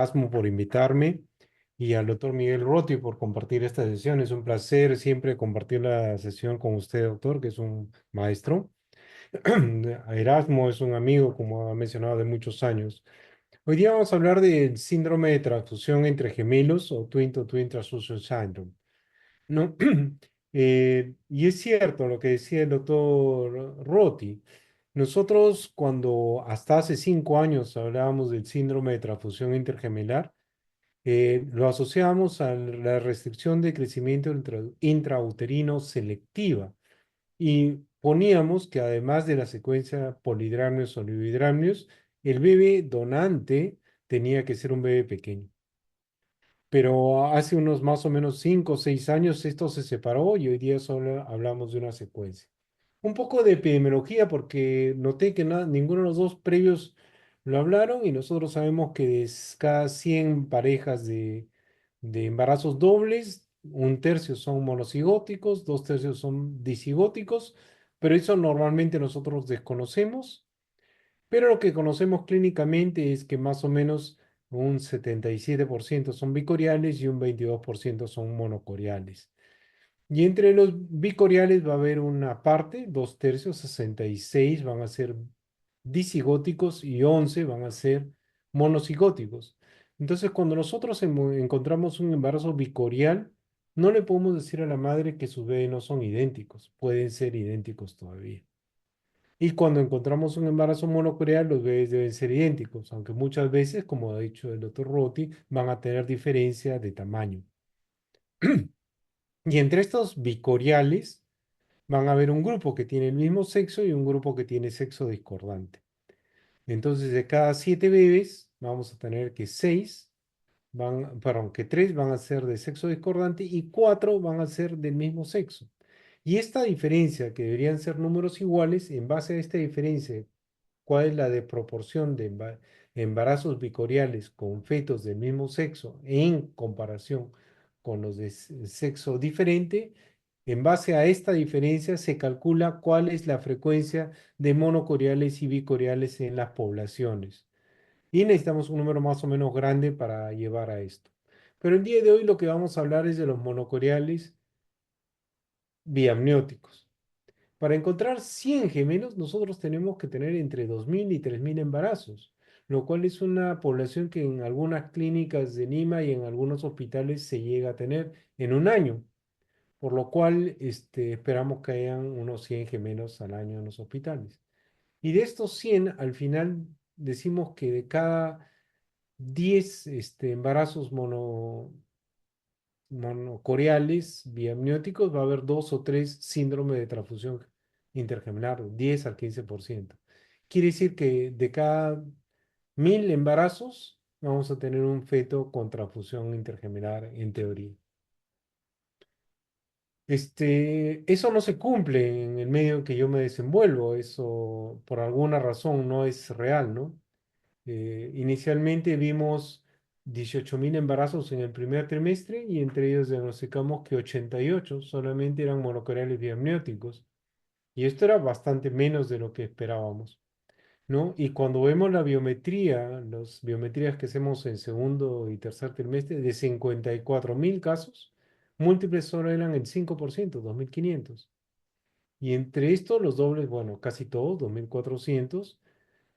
Asmo por invitarme y al doctor Miguel Rotti por compartir esta sesión. Es un placer siempre compartir la sesión con usted, doctor, que es un maestro. Erasmo es un amigo, como ha mencionado, de muchos años. Hoy día vamos a hablar del síndrome de transfusión entre gemelos o twin-to-twin transfusion syndrome, ¿no? Y es cierto lo que decía el doctor Rotti. Nosotros cuando hasta hace 5 años hablábamos del síndrome de transfusión intergemelar, lo asociamos a la restricción de crecimiento intrauterino selectiva y poníamos que además de la secuencia polidrámeos o oligodrámeos, el bebé donante tenía que ser un bebé pequeño. Pero hace unos más o menos 5 o 6 años esto se separó y hoy día solo hablamos de una secuencia. Un poco de epidemiología porque noté que ninguno de los dos previos lo hablaron y nosotros sabemos que de cada 100 parejas de embarazos dobles, un tercio son monocigóticos, dos tercios son disigóticos, pero eso normalmente nosotros desconocemos, pero lo que conocemos clínicamente es que más o menos un 77% son bicoriales y un 22% son monocoriales. Y entre los bicoriales va a haber una parte, dos tercios, 66 van a ser disigóticos y 11 van a ser monocigóticos. Entonces, cuando nosotros encontramos un embarazo bicorial, no le podemos decir a la madre que sus bebés no son idénticos, pueden ser idénticos todavía. Y cuando encontramos un embarazo monocorial, los bebés deben ser idénticos, aunque muchas veces, como ha dicho el doctor Rotti, van a tener diferencia de tamaño. Y entre estos bicoriales, van a haber un grupo que tiene el mismo sexo y un grupo que tiene sexo discordante. Entonces, de cada 7 bebés, vamos a tener que 3 van a ser de sexo discordante y 4 van a ser del mismo sexo. Y esta diferencia, que deberían ser números iguales, en base a esta diferencia, cuál es la de proporción de embarazos bicoriales con fetos del mismo sexo en comparación con los de sexo diferente, en base a esta diferencia se calcula cuál es la frecuencia de monocoriales y bicoriales en las poblaciones. Y necesitamos un número más o menos grande para llevar a esto. Pero el día de hoy lo que vamos a hablar es de los monocoriales biamnióticos. Para encontrar 100 gemelos, nosotros tenemos que tener entre 2.000 y 3.000 embarazos, lo cual es una población que en algunas clínicas de Lima y en algunos hospitales se llega a tener en un año, por lo cual esperamos que hayan unos 100 gemelos al año en los hospitales. Y de estos 100, al final decimos que de cada 10 embarazos monocoriales biamnióticos va a haber dos o tres síndrome de transfusión intergemelar, 10 al 15%. Quiere decir que de cada 1.000 embarazos vamos a tener un feto con transfusión intergemelar en teoría. Eso no se cumple en el medio en que yo me desenvuelvo, eso por alguna razón no es real, ¿no? Inicialmente vimos 18.000 embarazos en el primer trimestre y entre ellos diagnosticamos que 88 solamente eran monocoriales biamnióticos. Y esto era bastante menos de lo que esperábamos, ¿no? Y cuando vemos la biometría, las biometrías que hacemos en segundo y tercer trimestre, de 54.000 casos, múltiples solo eran el 5%, 2.500. Y entre estos los dobles, bueno, casi todos, 2.400,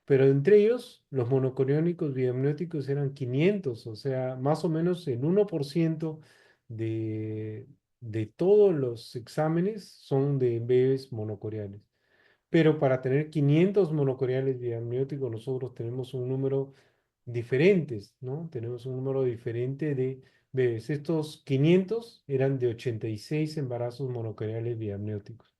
pero entre ellos, los monocoriónicos biamnióticos eran 500, o sea, más o menos el 1% de, de todos los exámenes son de bebés monocoriales. Pero para tener 500 monocoriales biamnióticos, nosotros tenemos un número diferentes, ¿no? Tenemos un número diferente de bebés. Estos 500 eran de 86 embarazos monocoriales biamnióticos.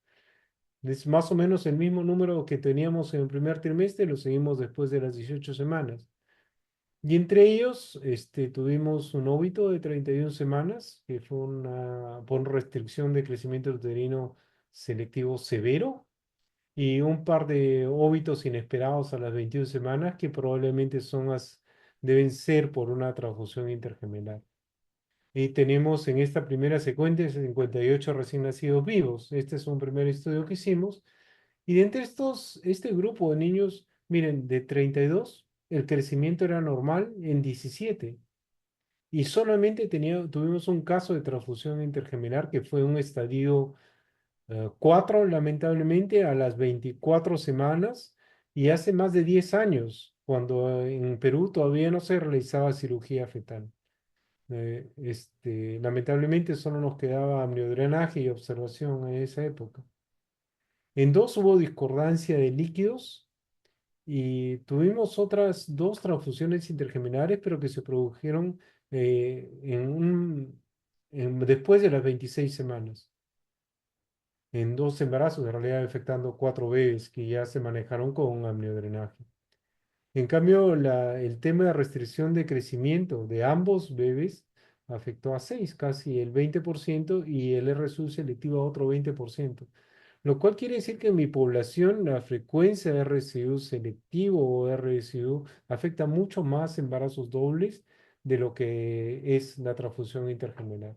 Es más o menos el mismo número que teníamos en el primer trimestre, lo seguimos después de las 18 semanas. Y entre ellos, tuvimos un óbito de 31 semanas, que fue por restricción de crecimiento uterino selectivo severo, y un par de óbitos inesperados a las 21 semanas, que probablemente deben ser por una transfusión intergemelar. Y tenemos en esta primera secuencia 58 recién nacidos vivos. Este es un primer estudio que hicimos y de entre este grupo de niños, miren, de 32, el crecimiento era normal en 17 y solamente tuvimos un caso de transfusión intergemelar que fue un estadio 4, lamentablemente, a las 24 semanas y hace más de 10 años, cuando en Perú todavía no se realizaba cirugía fetal. Lamentablemente solo nos quedaba amniodrenaje y observación en esa época. En dos hubo discordancia de líquidos y tuvimos otras dos transfusiones intergeminares, pero que se produjeron después de las 26 semanas, en dos embarazos, en realidad afectando cuatro bebés que ya se manejaron con amniodrenaje. En cambio, el tema de restricción de crecimiento de ambos bebés afectó a seis, casi el 20%, y el RSU selectivo a otro 20%. Lo cual quiere decir que en mi población la frecuencia de RSU selectivo o RSU afecta mucho más embarazos dobles de lo que es la transfusión intergemelar.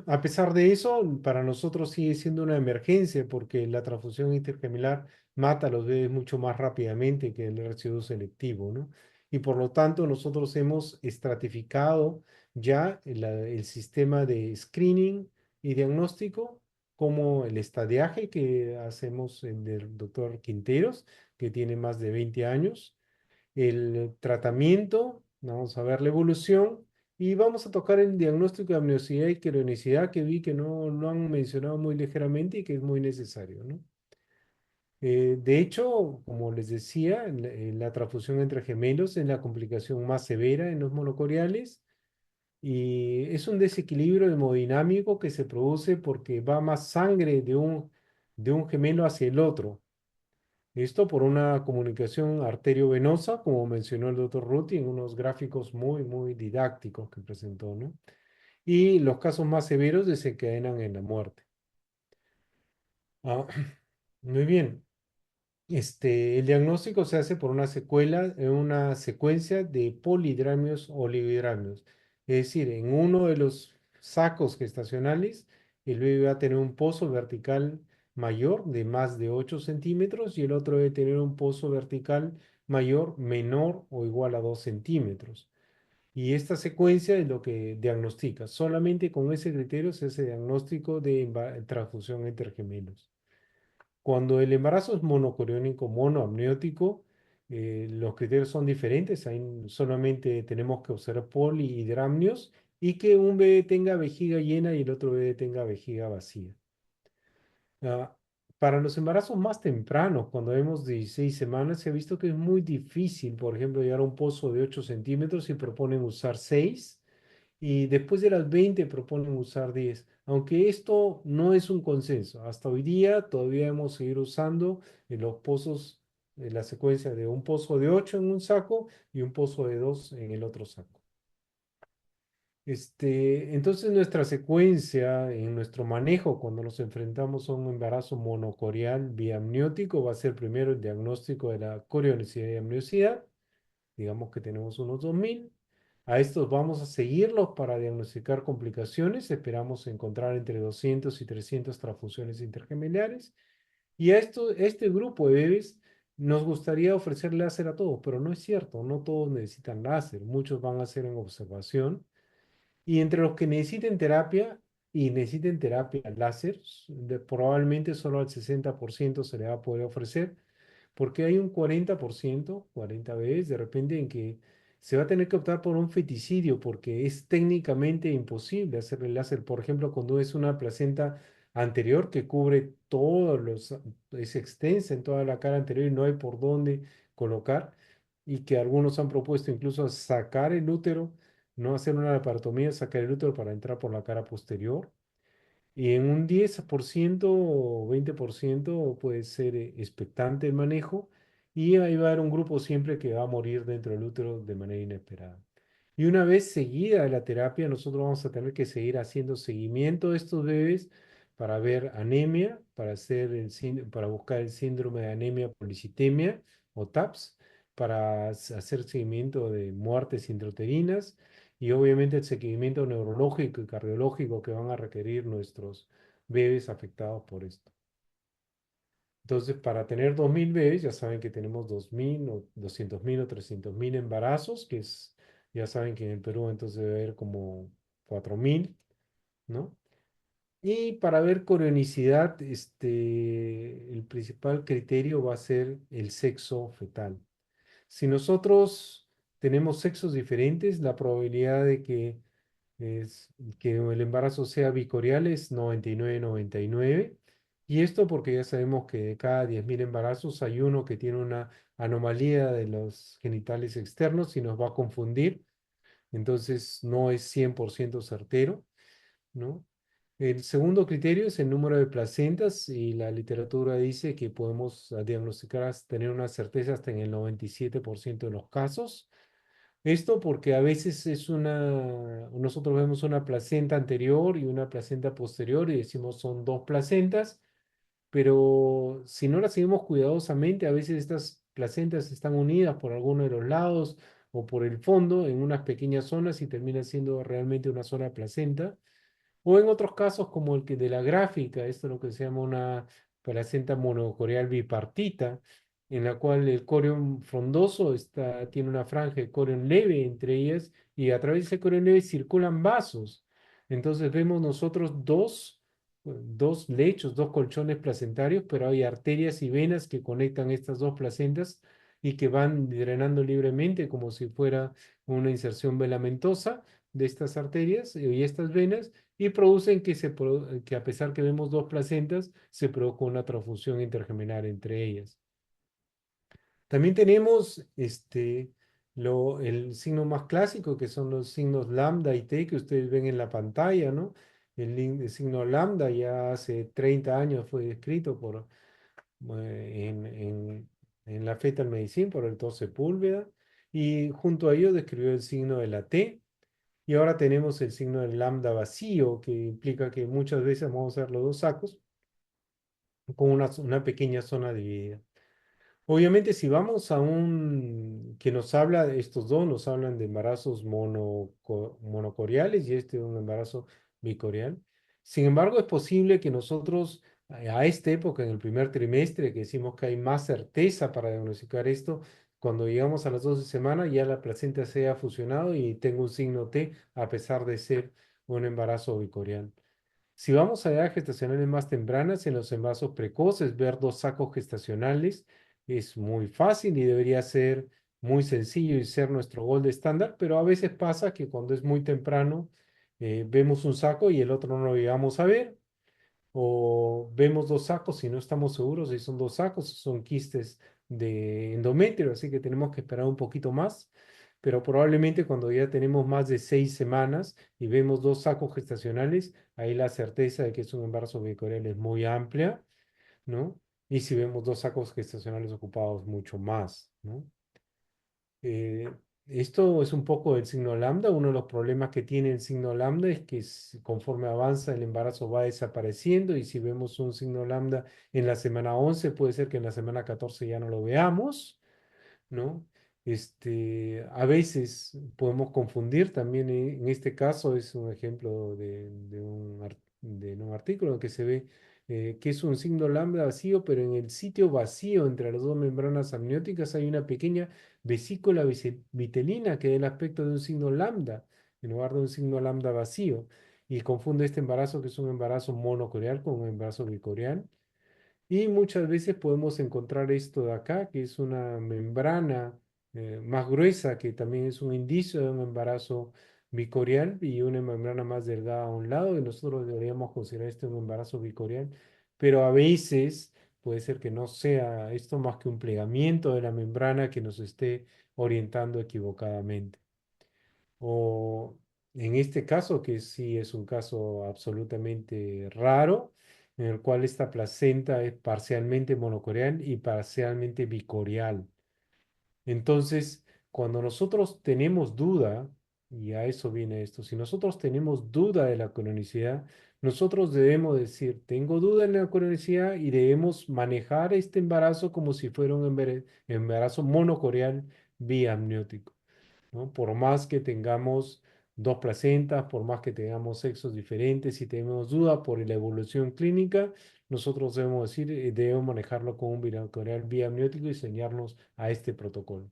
A pesar de eso, para nosotros sigue siendo una emergencia porque la transfusión intergemelar mata a los bebés mucho más rápidamente que el residuo selectivo, ¿no? Y por lo tanto, nosotros hemos estratificado ya el sistema de screening y diagnóstico como el estadiaje que hacemos en el doctor Quinteros, que tiene más de 20 años, el tratamiento, vamos a ver la evolución y vamos a tocar el diagnóstico de amniosidad y cronicidad que vi que no lo han mencionado muy ligeramente y que es muy necesario, ¿no? De hecho, como les decía, la transfusión entre gemelos es la complicación más severa en los monocoriales y es un desequilibrio hemodinámico que se produce porque va más sangre de un gemelo hacia el otro. Esto por una comunicación arteriovenosa, como mencionó el doctor Ruti en unos gráficos muy, muy didácticos que presentó, ¿no? Y los casos más severos desencadenan en la muerte. Ah, muy bien. El diagnóstico se hace por una secuencia de polihidramios o oligohidramios. Es decir, en uno de los sacos gestacionales, el bebé va a tener un pozo vertical mayor de más de 8 centímetros y el otro debe tener un pozo vertical mayor, menor o igual a 2 centímetros. Y esta secuencia es lo que diagnostica. Solamente con ese criterio se hace diagnóstico de transfusión entre gemelos. Cuando el embarazo es monocoriónico, monoamniótico, los criterios son diferentes. Ahí solamente tenemos que observar polihidramnios y que un bebé tenga vejiga llena y el otro bebé tenga vejiga vacía. Ah, para los embarazos más tempranos, cuando vemos 16 semanas, se ha visto que es muy difícil, por ejemplo, llegar a un pozo de 8 centímetros y proponen usar 6 y después de las 20 proponen usar 10, aunque esto no es un consenso. Hasta hoy día todavía hemos seguido usando los pozos, la secuencia de un pozo de 8 en un saco y un pozo de 2 en el otro saco. Entonces nuestra secuencia en nuestro manejo cuando nos enfrentamos a un embarazo monocorial biamniótico va a ser primero el diagnóstico de la corionicidad y amniosidad. Digamos que tenemos unos 2000. A estos vamos a seguirlos para diagnosticar complicaciones. Esperamos encontrar entre 200 y 300 transfusiones intergemellares. Y este grupo de bebés nos gustaría ofrecer láser a todos, pero no es cierto, no todos necesitan láser. Muchos van a ser en observación. Y entre los que necesiten terapia y necesiten terapia láser, probablemente solo al 60% se le va a poder ofrecer porque hay un 40%, 40 veces de repente en que se va a tener que optar por un feticidio porque es técnicamente imposible hacerle láser. Por ejemplo, cuando es una placenta anterior que cubre es extensa en toda la cara anterior y no hay por dónde colocar y que algunos han propuesto incluso sacar el útero, no hacer una laparotomía, sacar el útero para entrar por la cara posterior. Y en un 10% o 20% puede ser expectante el manejo y ahí va a haber un grupo siempre que va a morir dentro del útero de manera inesperada. Y una vez seguida la terapia, nosotros vamos a tener que seguir haciendo seguimiento de estos bebés para ver anemia, para buscar el síndrome de anemia policitemia o TAPS, para hacer seguimiento de muertes intrauterinas y obviamente el seguimiento neurológico y cardiológico que van a requerir nuestros bebés afectados por esto. Entonces, para tener 2.000 bebés, ya saben que tenemos 2.000 o 200.000 o 300.000 embarazos, ya saben que en el Perú entonces debe haber como 4.000, ¿no? Y para ver coronicidad, el principal criterio va a ser el sexo fetal. Si nosotros tenemos sexos diferentes, la probabilidad de es, que el embarazo sea bicorial es 99,99. Y esto porque ya sabemos que de cada 10.000 embarazos hay uno que tiene una anomalía de los genitales externos y nos va a confundir. Entonces no es 100% certero, ¿no? El segundo criterio es el número de placentas y la literatura dice que podemos diagnosticar, tener una certeza hasta en el 97% de los casos. Esto porque a veces nosotros vemos una placenta anterior y una placenta posterior y decimos son dos placentas, pero si no las seguimos cuidadosamente, a veces estas placentas están unidas por alguno de los lados o por el fondo en unas pequeñas zonas y termina siendo realmente una sola placenta. O en otros casos, como el que de la gráfica, esto es lo que se llama una placenta monocoreal bipartita, en la cual el corión frondoso tiene una franja de corión leve entre ellas y a través de ese corión leve circulan vasos. Entonces vemos nosotros dos lechos, dos colchones placentarios, pero hay arterias y venas que conectan estas dos placentas y que van drenando libremente como si fuera una inserción velamentosa de estas arterias y estas venas y producen que a pesar que vemos dos placentas, se produzca una transfusión intergeminal entre ellas. También tenemos el signo más clásico, que son los signos lambda y T que ustedes ven en la pantalla, ¿no? El signo lambda ya hace 30 años fue descrito en la Fetal Medicine por el doctor Sepúlveda y junto a ello describió el signo de la T. Y ahora tenemos el signo del lambda vacío, que implica que muchas veces vamos a ver los dos sacos con una pequeña zona dividida. Obviamente, si vamos a un que nos habla de estos dos, nos hablan de embarazos monocoriales y este de un embarazo bicorial. Sin embargo, es posible que nosotros a esta época, en el primer trimestre, que decimos que hay más certeza para diagnosticar esto, cuando llegamos a las 12 semanas, ya la placenta se ha fusionado y tengo un signo T a pesar de ser un embarazo bicorial. Si vamos a edades gestacionales más tempranas, en los embarazos precoces, ver dos sacos gestacionales es muy fácil y debería ser muy sencillo y ser nuestro gol de estándar, pero a veces pasa que cuando es muy temprano, vemos un saco y el otro no lo llegamos a ver, o vemos dos sacos y no estamos seguros si son dos sacos, son quistes de endometrio, así que tenemos que esperar un poquito más. Pero probablemente cuando ya tenemos más de 6 semanas y vemos dos sacos gestacionales, ahí la certeza de que es un embarazo bicorrial es muy amplia, ¿no? Y si vemos dos sacos gestacionales ocupados, mucho más, ¿no? Eh, Esto es un poco del signo lambda. Uno de los problemas que tiene el signo lambda es que conforme avanza el embarazo va desapareciendo y si vemos un signo lambda en la semana 11 puede ser que en la semana 14 ya no lo veamos, ¿no? A veces podemos confundir también, en este caso es un ejemplo de un artículo que se ve que es un signo lambda vacío, pero en el sitio vacío entre las dos membranas amnióticas hay una pequeña vesícula vitelina que da el aspecto de un signo lambda en lugar de un signo lambda vacío y confunde este embarazo que es un embarazo monocoreal con un embarazo bicoreal. Y muchas veces podemos encontrar esto de acá, que es una membrana más gruesa, que también es un indicio de un embarazo bicorial y una membrana más delgada a un lado, y nosotros deberíamos considerar este un embarazo bicorial, pero a veces puede ser que no sea esto más que un plegamiento de la membrana que nos esté orientando equivocadamente. O en este caso, que sí es un caso absolutamente raro, en el cual esta placenta es parcialmente monocoreal y parcialmente bicorial. Entonces, cuando nosotros tenemos duda, y a eso viene esto, si nosotros tenemos duda de la cronicidad, nosotros debemos decir, tengo duda en la cronicidad y debemos manejar este embarazo como si fuera un embarazo monocoreal biamniótico, ¿no? Por más que tengamos dos placentas, por más que tengamos sexos diferentes, si tenemos duda por la evolución clínica, nosotros debemos decir, debemos manejarlo con un binocular biamniótico y enseñarnos a este protocolo.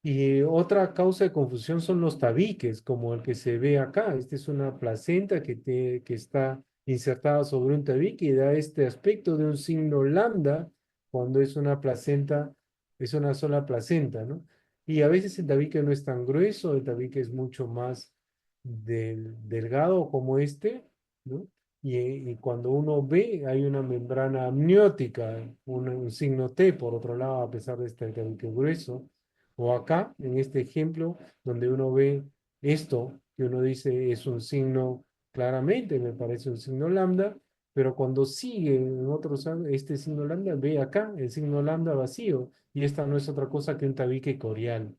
Y otra causa de confusión son los tabiques, como el que se ve acá. Esta es una placenta que está insertada sobre un tabique y da este aspecto de un signo lambda cuando es una placenta, es una sola placenta, ¿no? Y a veces el tabique no es tan grueso, el tabique es mucho más delgado como este, ¿no? Y cuando uno ve, hay una membrana amniótica, un signo T, por otro lado, a pesar de este tabique grueso. O acá, en este ejemplo, donde uno ve esto, que uno dice es un signo, claramente me parece un signo lambda, pero cuando sigue en otros, este signo lambda, ve acá el signo lambda vacío, y esta no es otra cosa que un tabique corial.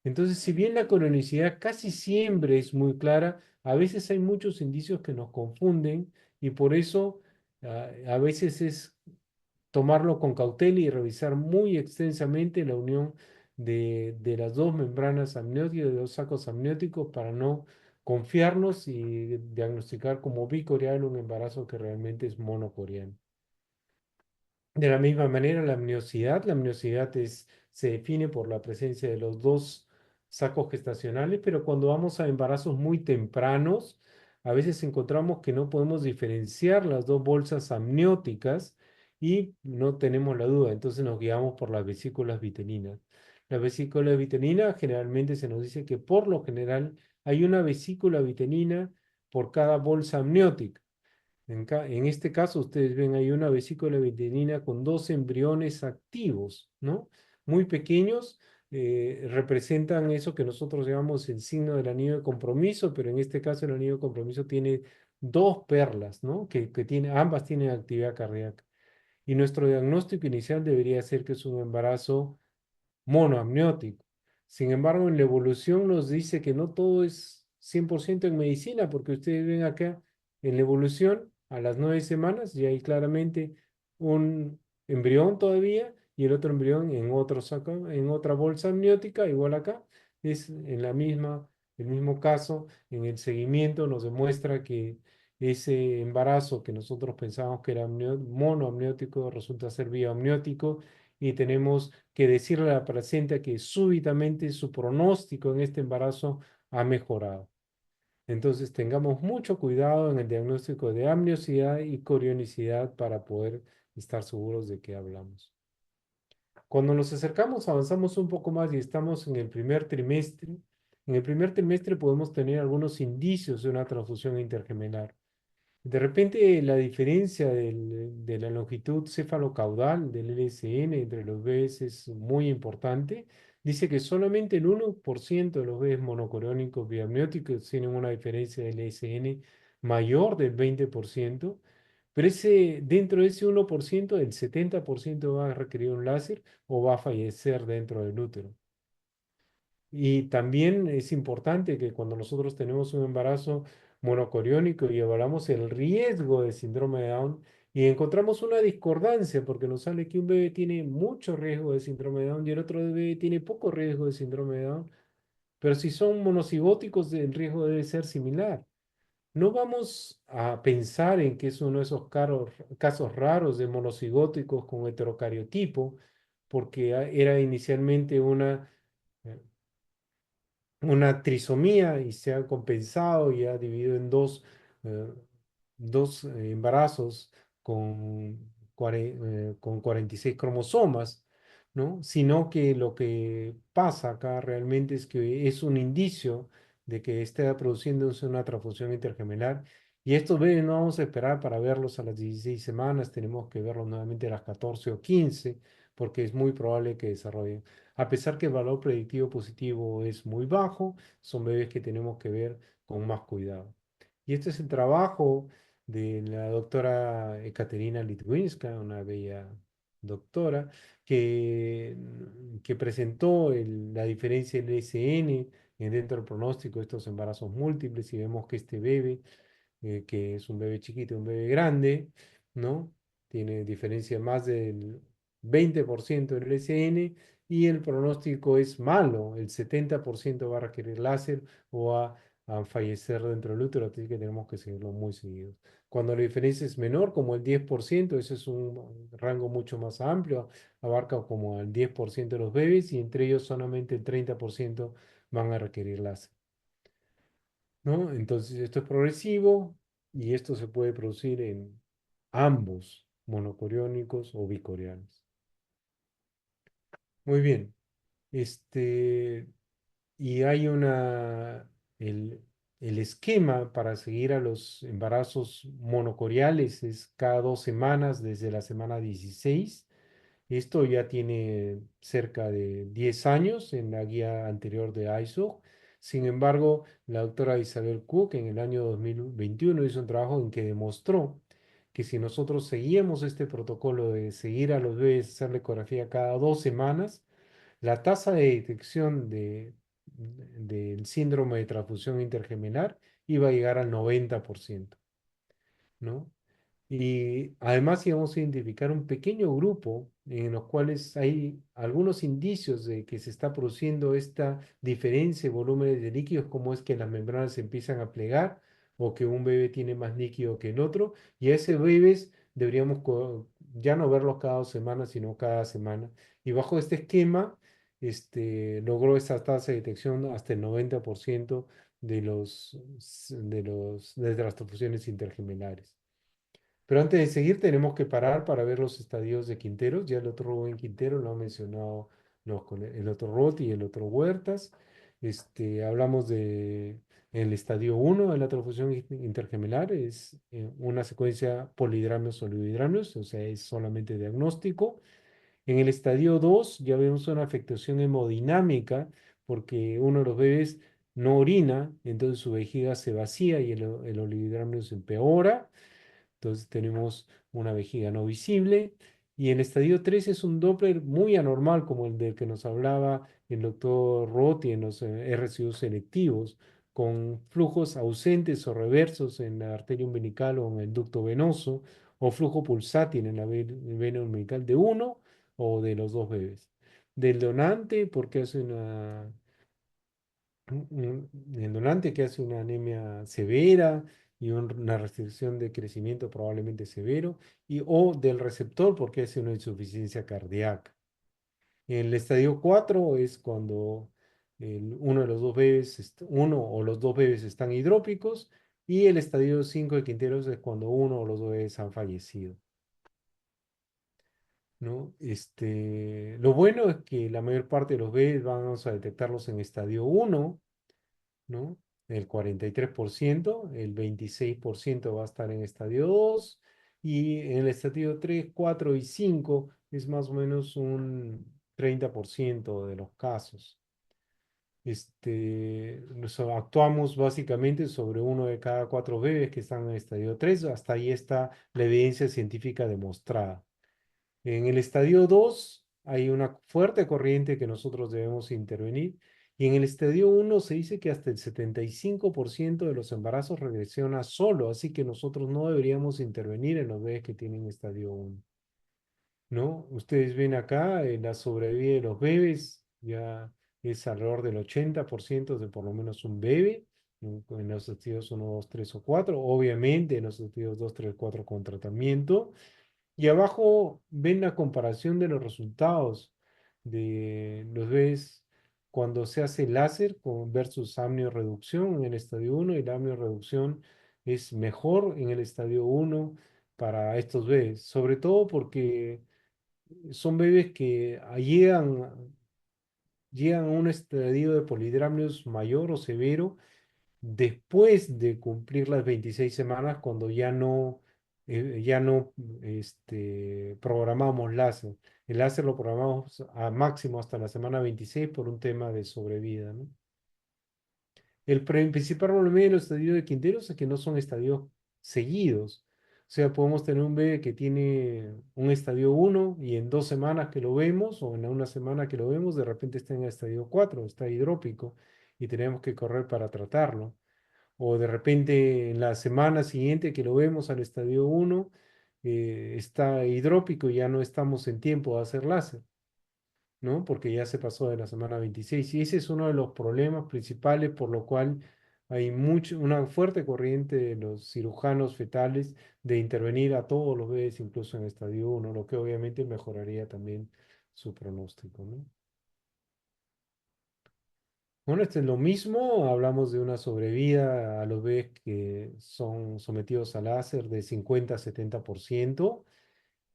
Entonces, si bien la colonicidad casi siempre es muy clara, a veces hay muchos indicios que nos confunden, y por eso a veces es tomarlo con cautela y revisar muy extensamente la unión de las dos membranas amnióticas, de los sacos amnióticos, para no confiarnos y diagnosticar como bicoreal un embarazo que realmente es monocoreal. De la misma manera, la amniosidad se define por la presencia de los dos sacos gestacionales, pero cuando vamos a embarazos muy tempranos, a veces encontramos que no podemos diferenciar las dos bolsas amnióticas y no tenemos la duda, entonces nos guiamos por las vesículas vitelinas. Las vesículas vitelinas generalmente se nos dice que por lo general hay una vesícula vitelina por cada bolsa amniótica. En este caso, ustedes ven ahí una vesícula vitelina con dos embriones activos, ¿no? Muy pequeños, representan eso que nosotros llamamos el signo del anillo de compromiso, pero en este caso el anillo de compromiso tiene dos perlas, ¿no? Ambas tienen actividad cardíaca. Y nuestro diagnóstico inicial debería ser que es un embarazo monoamniótico. Sin embargo, en la evolución nos dice que no todo es 100% en medicina, porque ustedes ven acá en la evolución, a las 9 semanas, ya hay claramente un embrión todavía y el otro embrión en otro saco, en otra bolsa amniótica, igual acá, es en el mismo caso, en el seguimiento nos demuestra que ese embarazo que nosotros pensábamos que era monoamniótico resulta ser bioamniótico y tenemos que decirle a la placenta que súbitamente su pronóstico en este embarazo ha mejorado. Entonces tengamos mucho cuidado en el diagnóstico de amniosidad y corionicidad para poder estar seguros de qué hablamos. Cuando nos acercamos, avanzamos un poco más y estamos en el primer trimestre. En el primer trimestre podemos tener algunos indicios de una transfusión intergemelar. De repente, la diferencia de la longitud cefalocaudal del LSN entre los bebés es muy importante. Dice que solamente el 1% de los bebés monocoriónicos biamnióticos tienen una diferencia de LSN mayor del 20%, pero dentro de ese 1%, el 70% va a requerir un láser o va a fallecer dentro del útero. Y también es importante que cuando nosotros tenemos un embarazo monocoriónico y evaluamos el riesgo de síndrome de Down y encontramos una discordancia porque nos sale que un bebé tiene mucho riesgo de síndrome de Down y el otro bebé tiene poco riesgo de síndrome de Down, pero si son monocigóticos el riesgo debe ser similar. No vamos a pensar en que es uno de esos casos raros de monocigóticos con heterocariotipo, porque era inicialmente eh, una trisomía y se ha compensado y ha dividido en eh, dos embarazos con 46 cromosomas, ¿no? Sino que lo que pasa acá realmente es que es un indicio de que está produciéndose una transfusión intergemelar. Y estos bebés no vamos a esperar para verlos a las 16 semanas, tenemos que verlos nuevamente a las 14 o 15, porque es muy probable que desarrollen. A pesar que el valor predictivo positivo es muy bajo, son bebés que tenemos que ver con más cuidado. Y este es el trabajo de la doctora Ekaterina Litwinska, una bella doctora, que presentó la diferencia del SN dentro del pronóstico de estos embarazos múltiples y vemos que este bebé que es un bebé chiquito, un bebé grande, ¿no? Tiene diferencia más del 20% del SN y el pronóstico es malo, el 70% va a requerir láser o a fallecer dentro del útero, así que tenemos que seguirlo muy seguido. Cuando la diferencia es menor, como el 10%, ese es un rango mucho más amplio, abarca como el 10% de los bebés y entre ellos solamente el 30% van a requerir láser, ¿no? Entonces, esto es progresivo y esto se puede producir en ambos, monocoriónicos o bicoriales. Muy bien. Este, y hay el, el esquema para seguir a los embarazos monocoriales es cada 2 semanas desde la semana 16. Esto ya tiene cerca de 10 años en la guía anterior de ISO. Sin embargo, la doctora Isabel Cook en el año 2021 hizo un trabajo en que demostró que si nosotros seguíamos este protocolo de seguir a los bebés, hacer la ecografía cada 2 semanas, la tasa de detección del síndrome de transfusión intergemelar iba a llegar al 90%, ¿no? Y además íbamos a identificar un pequeño grupo en los cuales hay algunos indicios de que se está produciendo esta diferencia de volúmenes de líquidos, como es que las membranas se empiezan a plegar o que un bebé tiene más líquido que el otro. Y a ese bebés deberíamos ya no verlos cada 2 semanas, sino cada semana. Y bajo este esquema, logró esa tasa de detección hasta el 90% de las transfusiones intergemelares. Pero antes de seguir, tenemos que parar para ver los estadios de Quinteros. Ya el otro Rubén Quintero lo ha mencionado el otro Roti y el otro Huertas. Hablamos de el estadio uno de la transfusión intergemelar, es una secuencia polidrámeos oligohidrámeos, o sea, es solamente diagnóstico. En el estadio 2 ya vemos una afectación hemodinámica porque uno de los bebés no orina, entonces su vejiga se vacía y el oligohidramio se empeora. Entonces tenemos una vejiga no visible. Y el estadio 3 es un Doppler muy anormal, como el del que nos hablaba el doctor Rothi en los RCU selectivos, con flujos ausentes o reversos en la arteria umbilical o en el ducto venoso, o flujo pulsátil en la vena umbilical de uno o de los dos bebés. Del donante, porque hace el donante que hace una anemia severa y una restricción de crecimiento probablemente severo, o del receptor porque hace una insuficiencia cardíaca. El estadio 4 es cuando uno de los dos bebés, uno o los dos bebés están hidrópicos, y el estadio 5 de Quinteros es cuando uno o los dos bebés han fallecido, ¿no? Lo bueno es que la mayor parte de los bebés vamos a detectarlos en estadio 1, ¿no? El 43%, el 26% va a estar en estadio 2 y en el estadio 3, 4 y 5 es más o menos un 30% de los casos. Actuamos básicamente sobre uno de cada 4 bebés que están en estadio 3. Hasta ahí está la evidencia científica demostrada. En el estadio 2 hay una fuerte corriente que nosotros debemos intervenir. Y en el estadio 1 se dice que hasta el 75% de los embarazos regresiona solo, así que nosotros no deberíamos intervenir en los bebés que tienen estadio 1, ¿no? Ustedes ven acá la sobrevida de los bebés, ya es alrededor del 80% de por lo menos un bebé, en los estadios 1, 2, 3 o 4, obviamente en los estadios 2, 3, 4 con tratamiento. Y abajo ven la comparación de los resultados de los bebés cuando se hace láser versus amniorreducción en el estadio uno, y la amniorreducción es mejor en el estadio uno para estos bebés, sobre todo porque son bebés que llegan a un estadio de polidramnios mayor o severo después de cumplir las 26 semanas, cuando ya no programamos láser. El láser lo programamos a máximo hasta la semana 26 por un tema de sobrevida, ¿no? El principal problema de los estadios de Quinteros es que no son estadios seguidos. O sea, podemos tener un bebé que tiene un estadio uno y en 2 semanas que lo vemos, o en una semana que lo vemos, de repente está en el estadio 4, está hidrópico y tenemos que correr para tratarlo. O de repente en la semana siguiente que lo vemos al estadio uno está hidrópico y ya no estamos en tiempo de hacer láser, ¿no? Porque ya se pasó de la semana 26. Y ese es uno de los problemas principales por lo cual hay una fuerte corriente de los cirujanos fetales de intervenir a todos los bebés, incluso en estadio 1, lo que obviamente mejoraría también su pronóstico, ¿no? Bueno, este es lo mismo, hablamos de una sobrevida a los bebés que son sometidos a láser de 50 a 70%,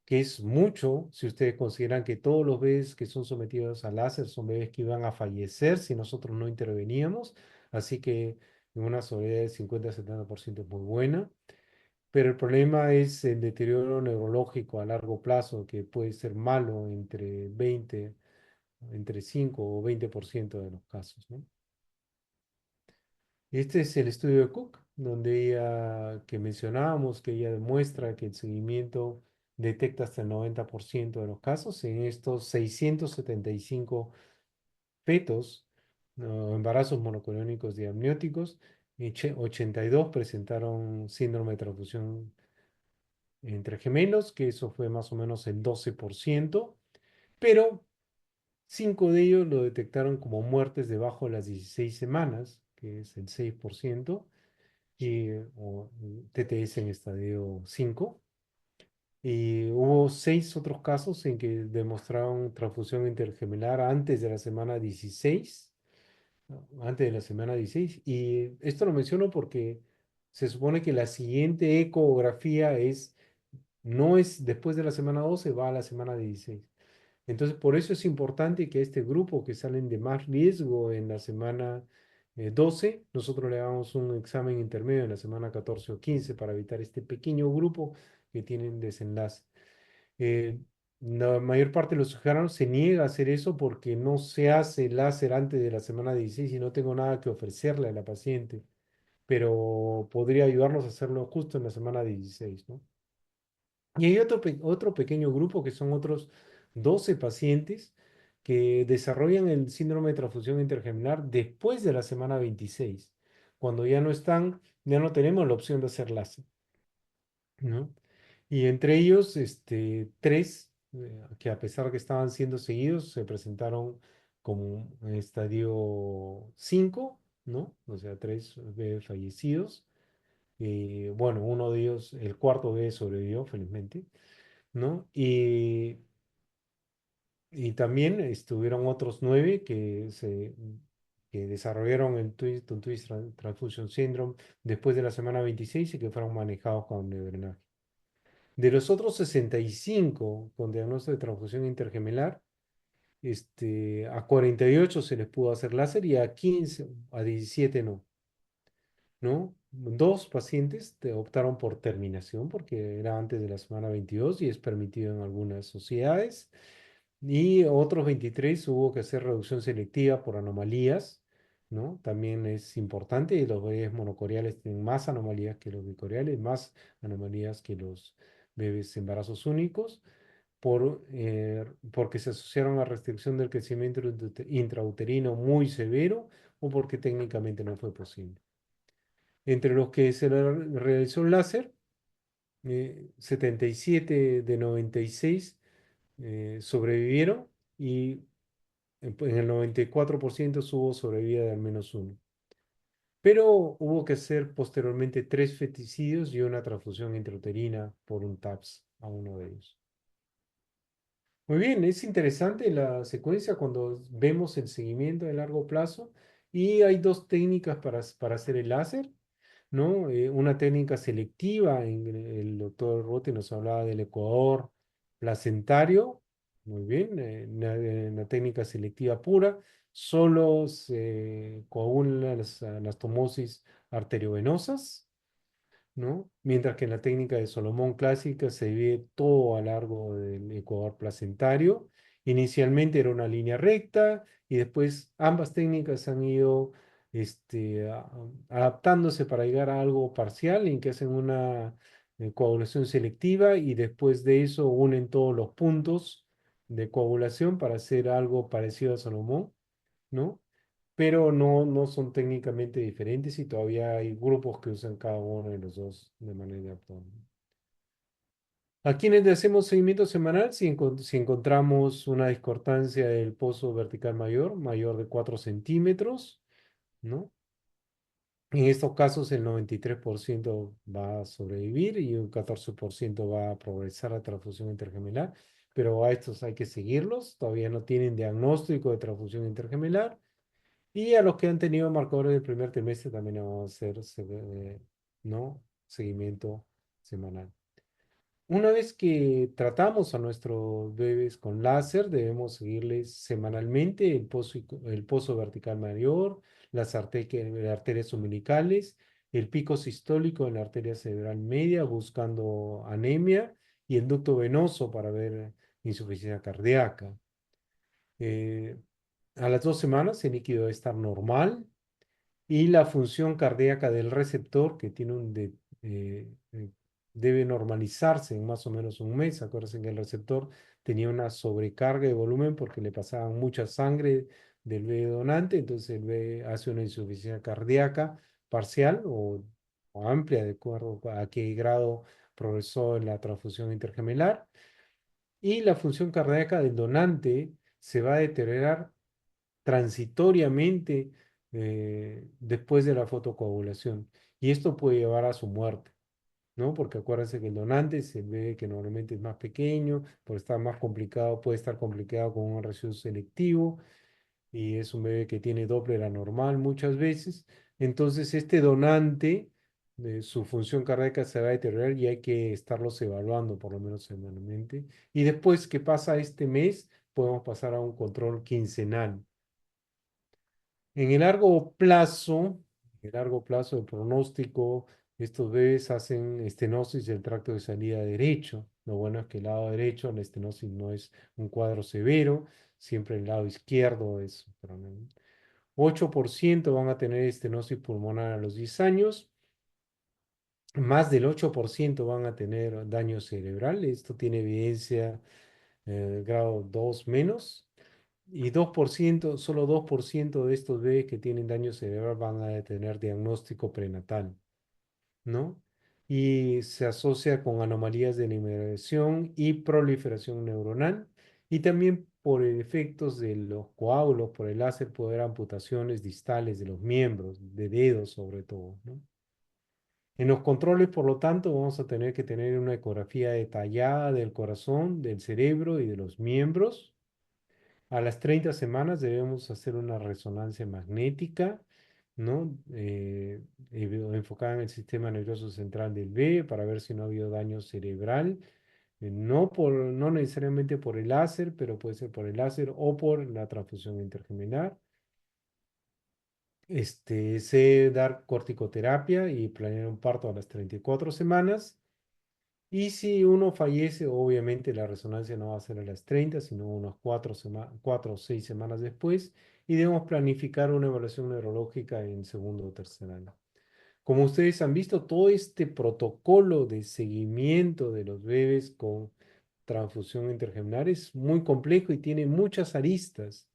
que es mucho si ustedes consideran que todos los bebés que son sometidos a láser son bebés que iban a fallecer si nosotros no interveníamos, así que una sobrevida de 50 a 70% es muy buena, pero el problema es el deterioro neurológico a largo plazo, que puede ser malo entre 5 o 20% de los casos, ¿no? Este es el estudio de Cook, donde que mencionábamos, que ella demuestra que el seguimiento detecta hasta el 90% de los casos. En estos 675 fetos, no, embarazos monocoriónicos diamnióticos, 82 presentaron síndrome de transfusión entre gemelos, que eso fue más o menos el 12%, pero 5 de ellos lo detectaron como muertes debajo de las 16 semanas, que es el 6%, o TTS en estadio 5. Y hubo 6 otros casos en que demostraron transfusión intergemelar antes de la semana 16, ¿no? Antes de la semana 16. Y esto lo menciono porque se supone que la siguiente ecografía no es después de la semana 12, va a la semana 16. Entonces, por eso es importante que a este grupo que salen de más riesgo en la semana 12, nosotros le hagamos un examen intermedio en la semana 14 o 15 para evitar este pequeño grupo que tienen desenlace. Eh, la mayor parte de los ciudadanos se niega a hacer eso porque no se hace láser antes de la semana 16 y no tengo nada que ofrecerle a la paciente, pero podría ayudarnos a hacerlo justo en la semana 16, ¿no? Y hay otro pequeño grupo que son otros 12 pacientes que desarrollan el síndrome de transfusión intergemelar después de la semana 26, cuando ya no tenemos la opción de hacer láser, ¿no? Y entre ellos, tres, que a pesar que estaban siendo seguidos, se presentaron como en estadio 5, ¿no? O sea, tres bebés fallecidos. Bueno, uno de ellos, el cuarto bebé sobrevivió, felizmente, ¿no? Y también estuvieron otros 9 que desarrollaron un twist transfusion syndrome después de la semana 26 y que fueron manejados con neodrenaje. De los otros 65 con diagnóstico de transfusión intergemelar, a 48 se les pudo hacer láser y a 17 no, ¿no? Dos pacientes optaron por terminación porque era antes de la semana 22 y es permitido en algunas sociedades. Y otros 23 hubo que hacer reducción selectiva por anomalías, ¿no? También es importante, y los bebés monocoriales tienen más anomalías que los bicoriales, más anomalías que los bebés embarazos únicos, porque se asociaron a restricción del crecimiento intrauterino muy severo o porque técnicamente no fue posible. Entre los que se le realizó un láser, 77 de 96 sobrevivieron y en el 94% hubo sobrevida de al menos uno. Pero hubo que hacer posteriormente 3 feticidios y una transfusión intrauterina por un TAPS a uno de ellos. Muy bien, es interesante la secuencia cuando vemos el seguimiento de largo plazo y hay dos técnicas para hacer el láser, ¿no? Una técnica selectiva, el doctor Rote nos hablaba del ecuador placentario, muy bien, una técnica selectiva pura, solo se coagulan las anastomosis arteriovenosas, ¿no? Mientras que en la técnica de Solomón clásica se divide todo a lo largo del ecuador placentario. Inicialmente era una línea recta y después ambas técnicas han ido adaptándose para llegar a algo parcial en que hacen una coagulación selectiva y después de eso unen todos los puntos de coagulación para hacer algo parecido a Solomón, ¿no? Pero no son técnicamente diferentes y todavía hay grupos que usan cada uno de los dos de manera autónoma. A quienes le hacemos seguimiento semanal, si encontramos una discordancia del pozo vertical mayor, mayor de 4 centímetros, ¿no? En estos casos, el 93% va a sobrevivir y un 14% va a progresar a transfusión intergemelar, pero a estos hay que seguirlos, todavía no tienen diagnóstico de transfusión intergemelar. Y a los que han tenido marcadores del primer trimestre también vamos a hacer ¿no? seguimiento semanal. Una vez que tratamos a nuestros bebés con láser, debemos seguirles semanalmente el pozo vertical mayor, las arterias umbilicales, el pico sistólico en la arteria cerebral media, buscando anemia, y el ducto venoso para ver insuficiencia cardíaca. Eh, a las 2 semanas el líquido debe estar normal y la función cardíaca del receptor, que debe normalizarse en más o menos un mes. Acuérdense que el receptor tenía una sobrecarga de volumen porque le pasaban mucha sangre del bebé donante, entonces el bebé hace una insuficiencia cardíaca parcial o amplia, de acuerdo a qué grado progresó en la transfusión intergemelar. Y la función cardíaca del donante se va a deteriorar transitoriamente después de la fotocoagulación. Y esto puede llevar a su muerte, ¿no? Porque acuérdense que el donante se ve que normalmente es más pequeño, por estar más complicado, puede estar complicado con un residuo selectivo y es un bebé que tiene Doppler anormal muchas veces. Entonces, este donante, su función cardíaca se va a deteriorar y hay que estarlos evaluando por lo menos semanalmente. Y después que pasa este mes, podemos pasar a un control quincenal. En el largo plazo, el pronóstico, estos bebés hacen estenosis del tracto de salida derecho. Lo bueno es que el lado derecho, la estenosis no es un cuadro severo, siempre el lado izquierdo es. 8% van a tener estenosis pulmonar a los 10 años, más del 8% van a tener daño cerebral. Esto tiene evidencia grado 2 menos. Y 2%, solo 2% de estos bebés que tienen daño cerebral van a tener diagnóstico prenatal, ¿no? Y se asocia con anomalías de migración y proliferación neuronal. Y también por efectos de los coágulos, por el láser, puede haber amputaciones distales de los miembros, de dedos sobre todo, ¿no? En los controles, por lo tanto, vamos a tener que tener una ecografía detallada del corazón, del cerebro y de los miembros. A las 30 semanas debemos hacer una resonancia magnética, ¿no? Enfocada en el sistema nervioso central del bebé para ver si no ha habido daño cerebral. No necesariamente por el láser, pero puede ser por el láser o por la transfusión intergemelar. Sé dar corticoterapia y planear un parto a las 34 semanas. Y si uno fallece, obviamente la resonancia no va a ser a las 30, sino unos 4 o 6 semanas después. Y debemos planificar una evaluación neurológica en segundo o tercer año. Como ustedes han visto, todo este protocolo de seguimiento de los bebés con transfusión intergemelar es muy complejo y tiene muchas aristas.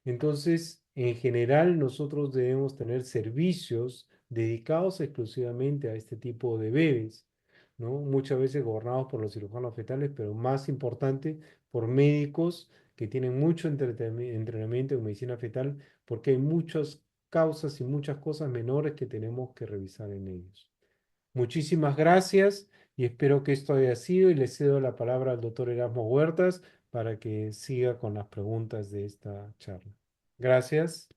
Entonces, en general, nosotros debemos tener servicios dedicados exclusivamente a este tipo de bebés, ¿no? Muchas veces gobernados por los cirujanos fetales, pero más importante, por médicos que tienen mucho entrenamiento en medicina fetal, porque hay muchas causas y muchas cosas menores que tenemos que revisar en ellos. Muchísimas gracias y espero que esto haya sido y le cedo la palabra al doctor Erasmo Huertas para que siga con las preguntas de esta charla. Gracias.